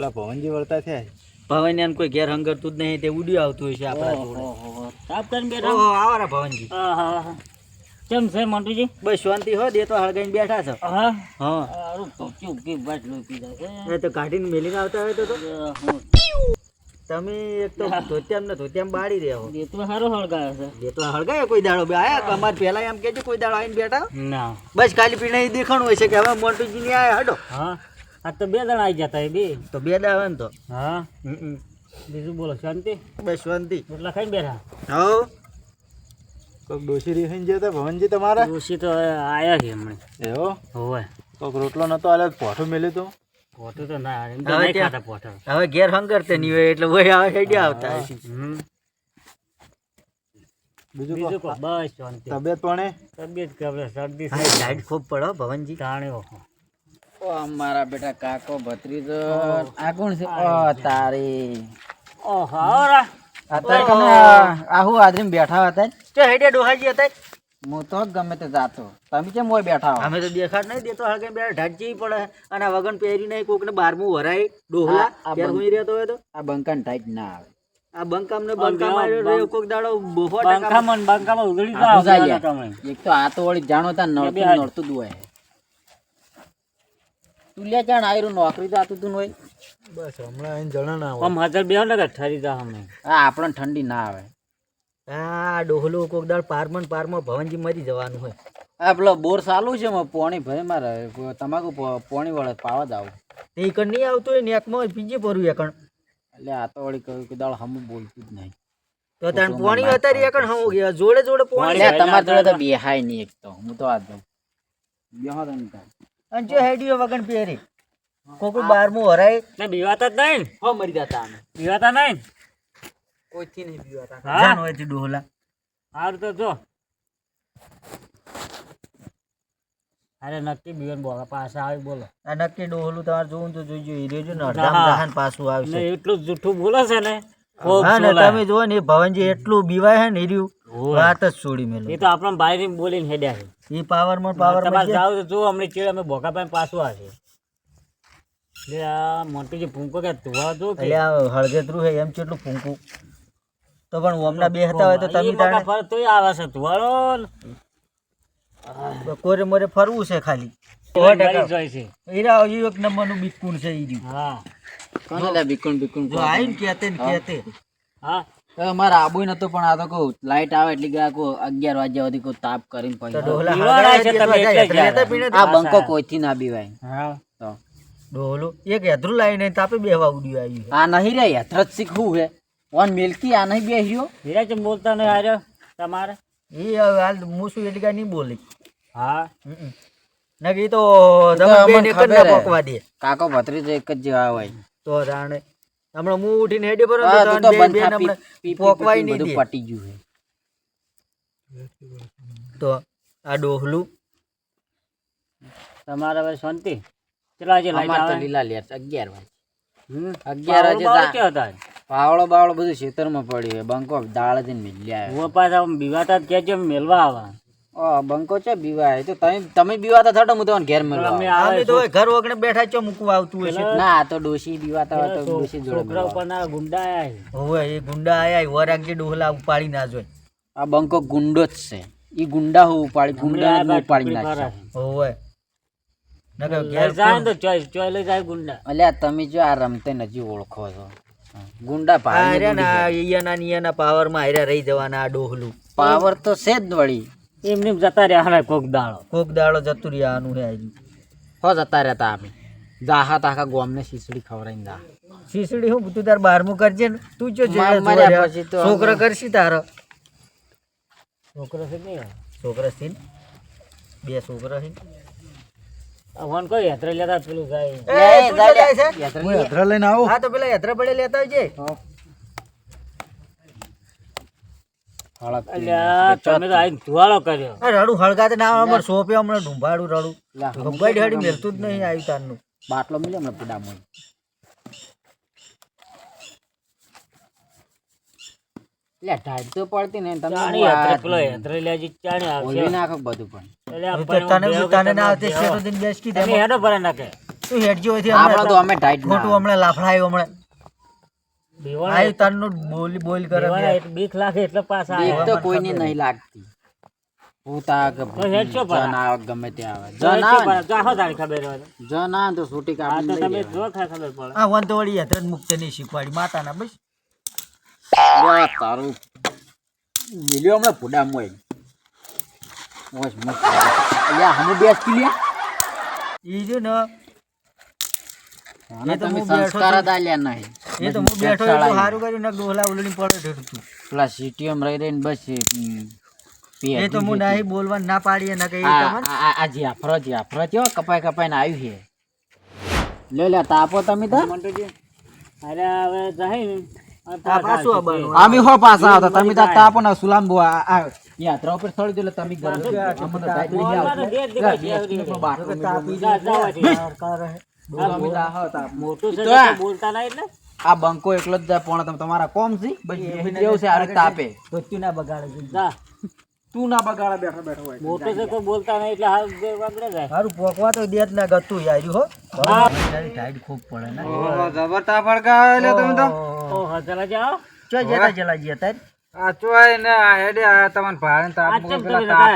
પેલા ભવનજી વળતા થયા ભવન કોઈ ઘેર હંગરતું જ નહીં તે ઉડ્યું આવતું હોય છે આપણા જોડે. સાફ કરીને બેઠા. ઓહો આવો રે ભવનજી. હા. કેમ છે મંટુજી? બસ શાંતિ હો દે તો હળગાઈને બેઠા છો. હા. હા સારું તો કેવું કે બાટ લોહી પીધા છે. એ તો કાઢીને મેલીને આવતા હોય તો તમે એક તો ધોત્યામ બાળી રહ્યા હો. એ તો સારો હળગાયો છે. બે તો હળગાય કોઈ દાડો બે આયા અમારે પહેલા એમ કેજો કોઈ દાડો આવીને બેઠા ના. બસ ખાલી પીને દેખાણું હોય છે કે હવે મોન્ટુજી ની આયા હડો. હા. આ તો 2 જણા આવી જતા એ બે. તો બે દાડા હોય ને તો હા. બીજું બોલો શાંતિ? બસ શાંતિ. એટલા ખાઈને બેઠા. હો કોઈક ડોશી રીહીને જતા ભવનજી તમારા ડોશી તો આયા છે હમણાં. એવો હોવે. કોઈક રોટલો નતો આલે પોઠું મેલ્યું તું પોઠું તો ના એમ તો નહીં ખાતા પોઠા. હવે ઘેર હંગરતે નહીં હોય એટલે વહી આવે હેડ્યા આવતા હશે. બીજું બીજું કો કો બસ શાંતિ. તબિયત પણ તબિયત ખબર શરદી હા લાઈટ ખૂબ પડો ભવનજી. તાણ્યો. મારા બેટા કાકો ભત્રીજો આ કોણ છે? તારી ઓહો અત્યારે તમે આહુ આદરી બેઠા હતા તો હેડ્યા ડોહાજી હતા હું તો ગમે તે જાતો તમે કેમ હોય બેઠા હો? અમે તો દેખાડ નહીં દેતો હળગાઈને બેઠા ઢાંચી પડે અને આ વગન પહેરી નહીં કોકને 12મું વરાય ડોહલા ઘેર હુઈ રહેતો હોય તો આ બંકન ટાઈટ ના આવે. આ બંકામ ને બંકામ આવ્યો કોક દાડો બોફો ટકા બંકામાં ઉધડી તો આ આવતા ભૂજાઈ હતા જાય. તમે. એક તો આ તો વળી જાણો તા નડતું દુવાય તું લે જાણ આયરું નોકરી તો આતું તું હોય. બસ હમણાં આઈને જણા ના હોય આમ હાજર બે ને કે ઠરી જા અમે. આ આપણને ઠંડી ના આવે. આ ડોહલો કોક દાડ પારમાં ભવનજી મરી જવાનું હોય. આ પેલો બોર ચાલુ છે પોણી ભરે મારે તમાકુ પોણી વળે પાવા જ આવું તે એકણ નહીં આવતું હોય નેકમાં પીજે ભરું એકણ એટલે આ તો વળી કહ્યું કે દાળ હમું બોલતું જ નહીં. તો તાણ પોણી અત્યારે એકણ હમ ગયા જોડે જોડે પોણી એટલે તમારે જોડે તો બેહાય નહીં એક તો હું તો આ દઉં બેહો તો નહીં થાય. અને જો હેડીઓ વગન પહેરી કોક 12મું વરાય ને બીવાતા જ નહીં. હો મરી જતા અમે બીવાતા નહીં. કોઈથી નહીં પીવાતા હા? જાન હોય તે ડોહલા હારું તો જો. અરે નક્કી બીવન બોલા પાછા આવી બોલો. આ નક્કી ડોહલું તમારે જોવું તો જોઈજો ઈ રેજો ને અડધામ દહાન પાછું આવશે. ને એટલું જૂઠું બોલે છે ને ખૂબ હા ને સોલા. તમે જુઓ ને એ ભવનજી એટલું બીવાય હે ને હીર્યું હોવે. વાત જ છોડી મેલો એ તો આપણા ભાઈ બોલીને હેડ્યા છે. એ પાવરમાં પાવર તમારે જાવ તો જો અમને ચીડ અમે ભોકા પાસે પાછું આવશે. એટલે આ મોટી ભૂંકો કે ધોવા જો કે એટલે આ હળગેતરું હે એમ કેટલું ફૂંકું તો પણ ઓમના બે હતા હોય તો તમે ઈ બકા ફર તોય આવે છે ધોવાળો ને. કોરે મોરે ફરવું છે ખાલી મરી જાય છે. હીરા ઈ એક નંબરનું બિસ્કુન છે ઈ રહ્યું. હા કોને લે બીકુણ બીકુણ જો આઈને કહેતે ને કહેતે હા મારા આબુ નતો પણ આ તો કહું લાઈટ આવે એટલે કે 11 વાગ્યા સુધી કોઈ તાપ કરીને તો પછી ડોહલા પીવાડા છે હળગાયા તમે જાય, એટલે જ લેતા પીને આ બંકો કોઈથી ના બીવાય હા તો ડોહલું એક હેધરું લાઈને તાપે બેહવા ઉડ્યું આવ્યું આ નહીં રે યથરત શીખવું હે ઓન મિલકી આ નહીં બેહ્યો હીરા ચમ બોલતા નહીં આર્યો તમારે. એ હવે હાલ મૂસું એટલે કાંઈ નહીં બોલી હા ના કે ઈ તો તો તમે બેન અમને એક જ ખબર ના હે. પોકવા દે કાકો ભત્રીજો એક જ જેવા હોય તો રાણે હમણાં હું ઉઠીને હેડે પર હા, તું તો બંધ થા, હમણાં પી પોકવાય નહીં બધું દે પટી ગયું હે તો આ ડોહલું તમારે હવે શાંતિ. ચલા જે લાઈટ અમાર તો આવે. લીલા લેર 11 વાગે હમ. 11 વાગે બાવળો ક્યાં હતા? પાવળો બાવળો બધું ખેતરમાં પડ્યું હે બંકો દાળ જઈને મિલ્યા હું પાછા આમ બીવાતા જ કહેજો અમે મેલવા આવા. બંકો છે બીવાય તો તમે બીવાતા થતો હું તમને ઘેર મળવા અમે આવું. આવે અમે તો હવે ઘર વગણે બેઠા છો મૂકવા આવતું હોય છે ના આ તો ડોશી બીવાતા હોય તો ડોશી જોડે છોકરા મળવા. ઉપર ના ગુંડા આયા છે. હવે એ ગુંડા આયા વરાગજી ડોહલા ઉપાડી ના જોઈ આ બંકો ગુંડો જ છે ઈ ગુંડા હું ઉપાડી ગુંડા હમણાં આ ઉપાડી ટુકડી નાખશે કરે છે. હોવે નકર લઈ ઘેર જાય ને તો ચોય લઈ જાય ગુંડા. અલ્યા તમે જો આ રમતે નજી ઓળખો છો ગુંડા ભાઈ આર્યા ના ઈયાના પાવરમાં આર્યા રહી જવાના આ ડોહલું પાવર તો છે જ વળી એમને એમ જતા રહ્યા હારા કોક દાડો. કોક દાડો જતું રહ્યાનું હે આજી હો જતા રહેતા આપણે જાહા આખા ગોમને શીસડી ખવડાવીને જા શીસડી હું તું તાર 12મું કરજે ને તું જો માર્યા પછી તો છોકરો કરશી તારો છોકરો છે ને છોકરા છે ને? બે છોકરા છે વન કોઈ યાત્રા લેતા પેલું જાય. એ તું જો જાય છે? હું યાત્રા લઈને આવું હા તો પેલા યાત્રા પડે લેતા આવજે અલ્યા તમે તો આઈને ધુવાળો કર્યો. આ રડું હળગાતે ના આવે અમારે સોંપે હમણાં ઢુંભાડું રડું ગબ્બાડી હાડી મેલતું જ નહીં આવ્યું તારનું બાટલો મળ્યો હમણાં પીડામાં એટલે ટાઈટ તો પડતી ને તમે ચાણી યાત્રા પેલો યાત્રા લેજી ચાણી આવશે. ઓલવી નાખો બધું પણ એટલે આ તો પણ તને બેહો કે તને ના તમે આવતી બેહો. શેરો દિન બેસકી દે તમે હેડો ભરે નાખે. તું હેડજો હોયથી આપણે તો અમે ટાઈટ ખોટું હમણાં લાફડાયું હમણાં બેવાના આયુ તારનું બોલ કરે બેવાના બીક લાગે એટલે પાછા બીક આવ્યા. તો કોઈની નહીં લાગતી પૂતા કે તો હેડશો પરા. જન આવે ગમે તે આવે તો જન શું આવે પડે? જાહો તારી ખબર હોય તો. ને, જન આવે તો છૂટી આ કાઢી તો લઈ તમે લેવાની. જો ખબર પડે. આ વન તો વળી યાત્રા મુક્ત નહીં શીખવાડી માતાના બસ લે તારું મિલ્યો હમણાં ભૂડા મોય મોજ મસ્ત અલ્યા હમુ બેસ કી લે ઈ જો ને આને એ તો તમે હું બેઠો સંસ્કાર છું. જ આલ્યા નહીં એ તો હું બેઠો એટલું સારું કર્યું ને ડોહલા ઉલડી પડે ઢેરતું પેલા સિટીએમ રહી રહીને બસ એ તો હું નહીં બોલવાનું ના પાડીએ ના કઈ તમને આ જાફરો થયો કપાઈ ને આવ્યું છે લે લે તાપો તમે તો મંટુજી, અરે હવે જાય ને. આ આ પાછું આવવાનું. અમે હો પાછા આવતા તમે તો તાપો ને સુલામ બો આ યાત્રા ઉપર થોડી દે તમે ઘર અમે તો ડાયરેક્ટ લઈ બોલવાનું બે જ દિવસ આવતા તાપી જા, જા, જા. કરે મોટું છે તો તો આ- બોલતા નહીં એટલે. આ બંકો એકલો જ જાય પણ તમે તમારા કોમ છે બસ જેવું છે આ રીતે તાપે ધોતી ના બગાડે જા. તું ના બગાડા બેઠો બેઠો હોય મોટું છે તો બોલતા નહીં એટલે હાલ બે વાગડે જાય. સારું પોકવા તો દેત ના ગતું યાર હો હા. ટાઈટ ખૂબ પડે ને જબરતા ફડકા લે તમે તો ઓહો, ચલા જાઓ. ચો જેતા ચલા ગયા તાર આ ચોય ને આ હેડે આ તમને ભાડે આ ચમ તમે નતા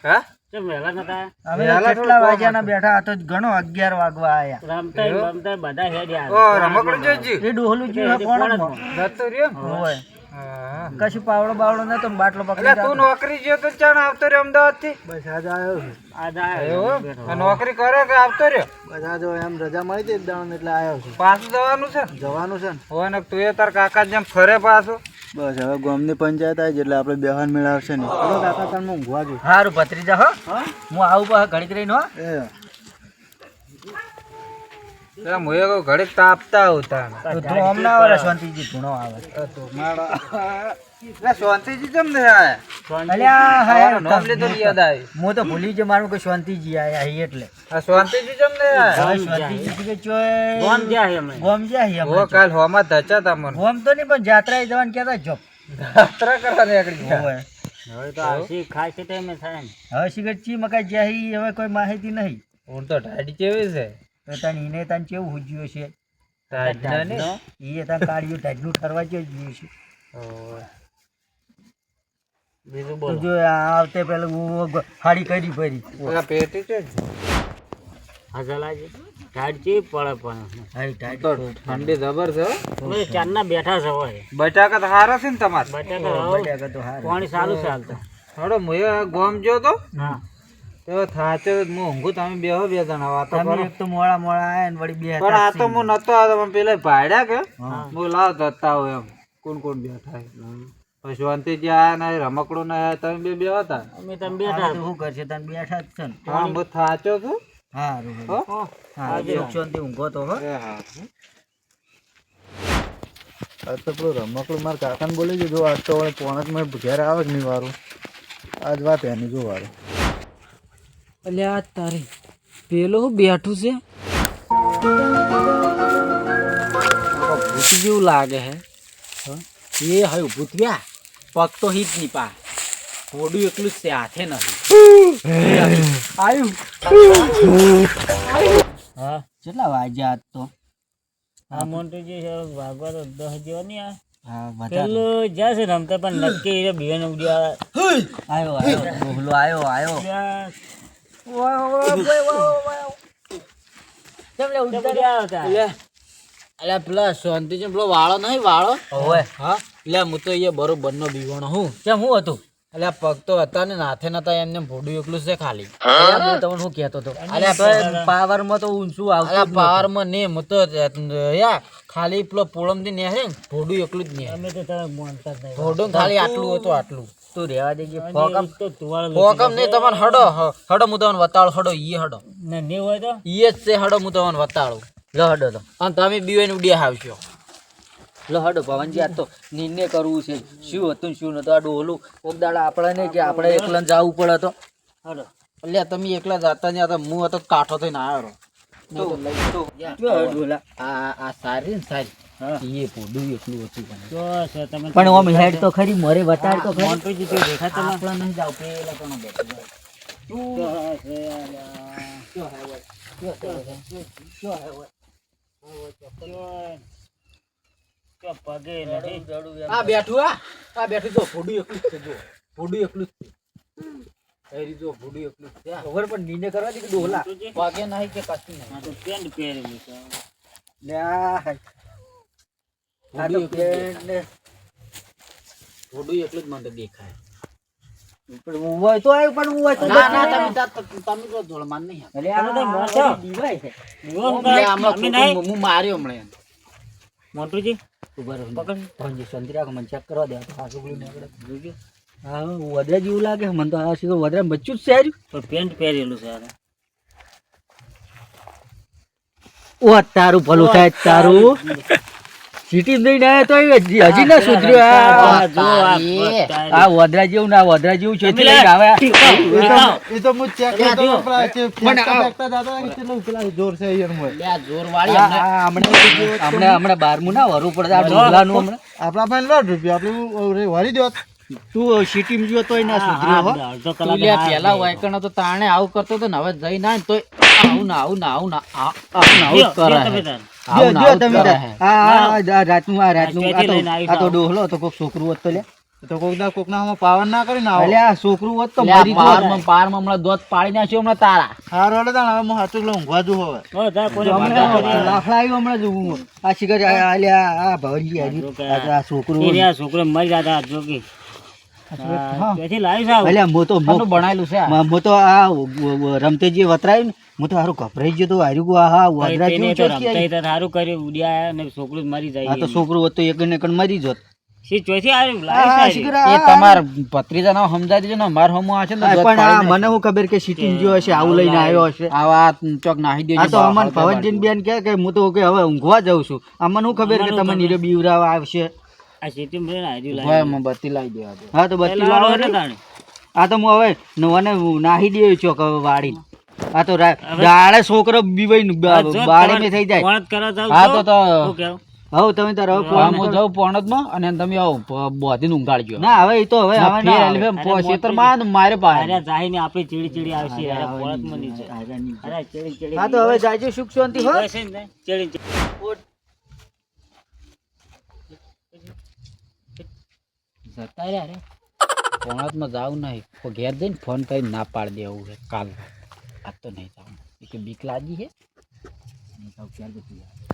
હા ચમ વહેલા નતા અમે તો કેટલા વાગ્યાના બેઠા આ તો ઘણો 11 વાગવા આયા રમતા રમતા બધા હેડ્યા. રમકડું જોજી એ ડોહલું જીવ કોણ જતો રહ્યો હોય કશું પાવડો બાવડો નતો ને બાટલો પકડી તું નોકરી ગયો તો ચાણ આવતો રહ્યો અમદાવાદ થી બસ આજ આવ્યો છું. આ જાય બેઠો. નોકરી કરે કે આવતો રહ્યો બસ આજ એમ રજા મળી હતી દાણ એટલે આવ્યો છું પાછું જવાનું છે જવાનું છે ને હોય ને તું એ તાર કાકા જેમ ફરે પાછું બસ હવે ગામની પંચાયત આવી એટલે આપણે બેહાન મેળવશે ને ચલો કાકા તમે ઊંઘવા જો સારું ભત્રીજા હો હું આવું પાછા ઘડીક રહીને હો એ હું ઘડીક તાપતા આવતા તો તું હમણાં આવે શાંતિજી ધૂણો આવે શાંતિજી કેમ નહીં આયા અલ્યા હા નામ લીધું ને યાદ આવ્યું હું તો ભૂલી જ મારું કે શાંતિજી આયા અહીં એટલે આ શાંતિજી કેમ નહીં આયા હવે શાંતિજી કે ચોય ગોમ ગયા છે અમે. ગોમ જ્યાં અહીં ઓ આપણે. કાલ હોમાં ધચા તા મને ગોમ તો નહીં પણ જાત્રાએ જવાનું કહેતા જોબ યાત્રા કરવા નીકળી ગયા હોય હવે તો આવશે ખાસ ટાઈમે થાય ને. હવે સિગરેટ ચી મકાઈ જ્યાં હવે કોઈ માહિતી નહીં હું તો ઢાડી કેવી છે તો તને એને તને કેવું હુજ્યું છે ઢાડી ને એ તને કાઢ્યું ઢાઢનું ઠરવા જેવું જોયું છે બીજું તો બોલો. જો આ આવતે પેલા હું હાડી કરી ભરી પેલા પેટી છે હજલાજી ઢાળજી પડે પણ. હાઈ ટાઈટ તો ઠંડી જબર છે હો. અમે ચારના બેઠા છે હોય. બટાકા તો હારા છે ને તમારે બટાકા આવો. બટાકા તો હારા. પાણી સારું છે હાલ તો. હડો હું ગોમ જો તો હા. તો થાચે હું ઊંઘું તમે બેહો બે જણા વાતો તમે કરો એક તો મોડા મોડા આયા ને વળી બે પણ આ તો હું નતો આવતો પણ પેલા ભાડ્યા કે હા. હું લાવ જતા હોય એમ કોણ કોણ બેઠા પછી શાંતિજી આયા ને રમકડું ના આયા તમે બે હતા અમે તમે બેઠા બેઠા. તો શું કરશે તને બેઠા જ છે ને પણ હું થાચો છું હારું હો હા સુખ શાંતિ ઊંઘો તો હો એ હા આજ તો પેલું રમકડું મારા કાકાને બોલી દીધું આજ તો વળે પોણકમાં ઘેર આવે જ નહીં વારું આજ વાત એની જો વારું અલ્યા તારી પેલો બેઠું છે ભૂત જેવું લાગે હે એ હવે ભૂતવ્યા પગ તો હિત નહીં પા થોડું એકલું જ છે હાથે નથી આવ્યું હા. કેટલા વાગ્યા આજ તો આ મોન્ટુજી છે વાગવા તો 10 જેવા નહીં આવે. હા વધારે પેલું જ્યાં છે રમતા પણ નક્કી એ બેન ઉડ્યા. આવ્યો આવ્યો ડોહલો આવ્યો ત્યાં કેમ લે ઉડ્યા હતા. અલ્યા પેલા શાંતિ પેલો વાળો નહીં વાળો ઓવે હા એટલે હું તો એ બરોબર નો બીવાણો હું કેમ હું હતું એટલે પગ તો હતા ને હાથે નતા એમને ભોડું એકલું છે ખાલી હું તમને શું કહેતો હતો અલ્યા પાવર માં તો ઊંચું આવતું અલ્યા પાવર માં ને હું તો યા ખાલી પેલો પોળમ થી નેહરે ને ભોડું એકલું જ ને અમે તો તમે માનતા જ નહીં. ભોડું ખાલી આટલું હતું આટલું તું રેવા દેજે અને ફોકમ એક તો તુવાળ પોકમ નહીં તમને હડો હડો હું તમને વતાળો હડો ઈ હડો ને નહીં હોય તો ઈ જ છે હડો હું તમને વતાળું લહડો તો અને તમે બીવાઈને ઉડ્યા આવશો લહડો ભવનજી આ તો નિર્ણય કરવું છે શું હતું ને શું નતું આ ડોહલું કોક દાડા આપણે નહીં કે આપણે એકલા જવું પડે તો હડો. એટલે તમે એકલા જાતા ને હતા હું હતો કાઠો થઈને આવ્યો ડોલા આ સારી ને સારી એ ભોડું એકલું હતું પણ જો છે તમે પણ ઓમ હેડ તો ખરી મોરે બતાડ તો ખરી મોન્ટુજી તો દેખાતા આપણે નહીં જાવ પેલા કોનો બેઠો તો છે આલ્યા. પગે નથી. આ બેઠું આ બેઠું જો ભોડું એકલું જ છે જો ભોડું એકલું જ છે એ રીતે જો ભોડું એકલું જ છે ખબર પણ નીને કરવા દે કે ડોલા મોન્ટુજી, પગે નહીં કે કશું નહીં આ તો પેન્ટ પહેરેલું છે. લે આ ભોડું તો એકલું જ પેન્ટ ને ભોડું એકલું જ મને દેખાય પણ હું હોય તો આવ્યું પણ હું હોય તો ના ના તમે તો ધોળમાન નહીં અરે તમે તો આ મોટો. બધી દીવાય છે દીવો શું એટલે કરે? આમાં અમે નહીં. ખોટું હું માર્યો હમણાં મોન્ટુજી, ઉભા રહો પકડ. ભંજી સંધી રાખો મને ચેક કરવા દે આ છોકરી નીકળે હા વધરા જેવું લાગે મને તો આ સીધો વધરા બચ્ચું જ છે હાર્યું. તો પેન્ટ પહેરેલું છે આ. ઓ તારું ભલું થાય તારું સીટી લઈને આવ્યા તો હજી ના સુધર્યું આ જો આ તારી. તારી. આ વધરા જેવું ના વધરા જેવું છે તમે લઈને આવ્યા એ તો હું ચેક કરતો હતો, પેલા જે ફેંકતા ફેંકતા જાતા કે કેટલું પેલા જોર છે અહીંયા લે આ જોર વાળી હમણાં 12મું ના વરવું પડે આ ડોલાનું હમણાં આપણા પાસે લો રૂપિયા આપણે વળી દો તું સીટી જો તોય ના સુધર્યો હો અડધો તું કલાક લે હા, પેલા વાયકણો તો તાણે આવું કરતો તો ને હવે જઈ ના તો આવું ના આવું ના આવું ના આવું ના આવું જ કરે તમે હે. તાર. આવું ના જો આવું જ તમે કરે તાર. હે. આ રાતનું આ ચોથી લઈને આવી આ તો જાઓ. ડોહલો તો કોક છોકરું હોત તો લે તો કોકના આમાં પાવન ના કરીને આવો અલ્યા આ છોકરું હોત તો લે આ મરી પારમાં હમણાં દોત પાડી નાખ્યો હમણાં તારા હારો લે તાણ હવે હું હાચું લઉં ઊંઘવા જુ હવે હો, તાર કોઈને હમણાં વાંધો નહીં. લાફડા આવ્યું હમણાં જોવું આ શિખર અલ્યા આ ભવનજી હાર્યું આ છોકરું એને આ છોકરો મરી જતા જો કે હા. ત્યાંથી લાવી સાવ. અલ્યા મો તો આનું બનાયેલું છે આ. મો તો આ રમતેજી વતરાયું ને હું તો હારું ગભરાઈ ગયો તો હાર્યું ગયું હા વધરા તેને જેવું તો ચોથી રમતા આવી. તો સારું કર્યું ઉડ્યા ને છોકરું જ મરી જાય આ તો છોકરું હોત તો એક ને એક મરી જોત શી ચોથી આવ્યું આ લાવી સારી. શિખર એ તમાર ભત્રીજાનો સમજાવી દેજો ને માર હમો આ છે ને દોત પણ પાડી આ નાખ્યો. મને હું ખબર કે સિટી જો હશે આવું લઈને આવ્યો હશે આવા ચોક નાહી દેજો આ તો અમન ભવનજીન બેન કે હું તો કે હવે ઊંઘવા જાઉં છું અમને હું ખબર કે તમે નીરે બીવરાવા આવશે આ સિટીમાં રહીને હાર્યું ભાઈ લાવી. બત્તી લાવી દેવા દે. હા તો બત્તી પેલા લાવો વાળો ને. હતો તાણે. આ તો હું હવે નવાને નાહી દે ચોક હવે વાળી આ તો ગાળે છોકરો બીવાઈ આ જો બાળી મેં થઈ જાય કોણ જ કરવા જાઉં હા છો? તો શું કહેવું? હવે તમે તાર હવે હા, ફોન હું જાઉં પોણદમાં અને તમે આવો બોધીને ઊંઘાડજો. ના હવે એ તો હવે ના, હવે ફેર ના એલ્વે આવે. ખેતરમાં ને મારે પાસે. અરે જાહીને આપણી ચીડી ચીડી આવશે અરે પોળતમાં નહીં છે. અરે ચીડી ચીડી હા તો હવે જાયજો સુખ શાંતિ હો બસ એમ ને, ચીડી ચીડી. જતા રહ્યા રે પોણદમાં જાવું નહીં તો ઘેર જઈને ફોન કરીને ના પાડી દેવું છે કાલ આજ તો નહીં જાવું એ કે બીક લાગી છે નહીં જાઉં ક્યારે જતી રહે.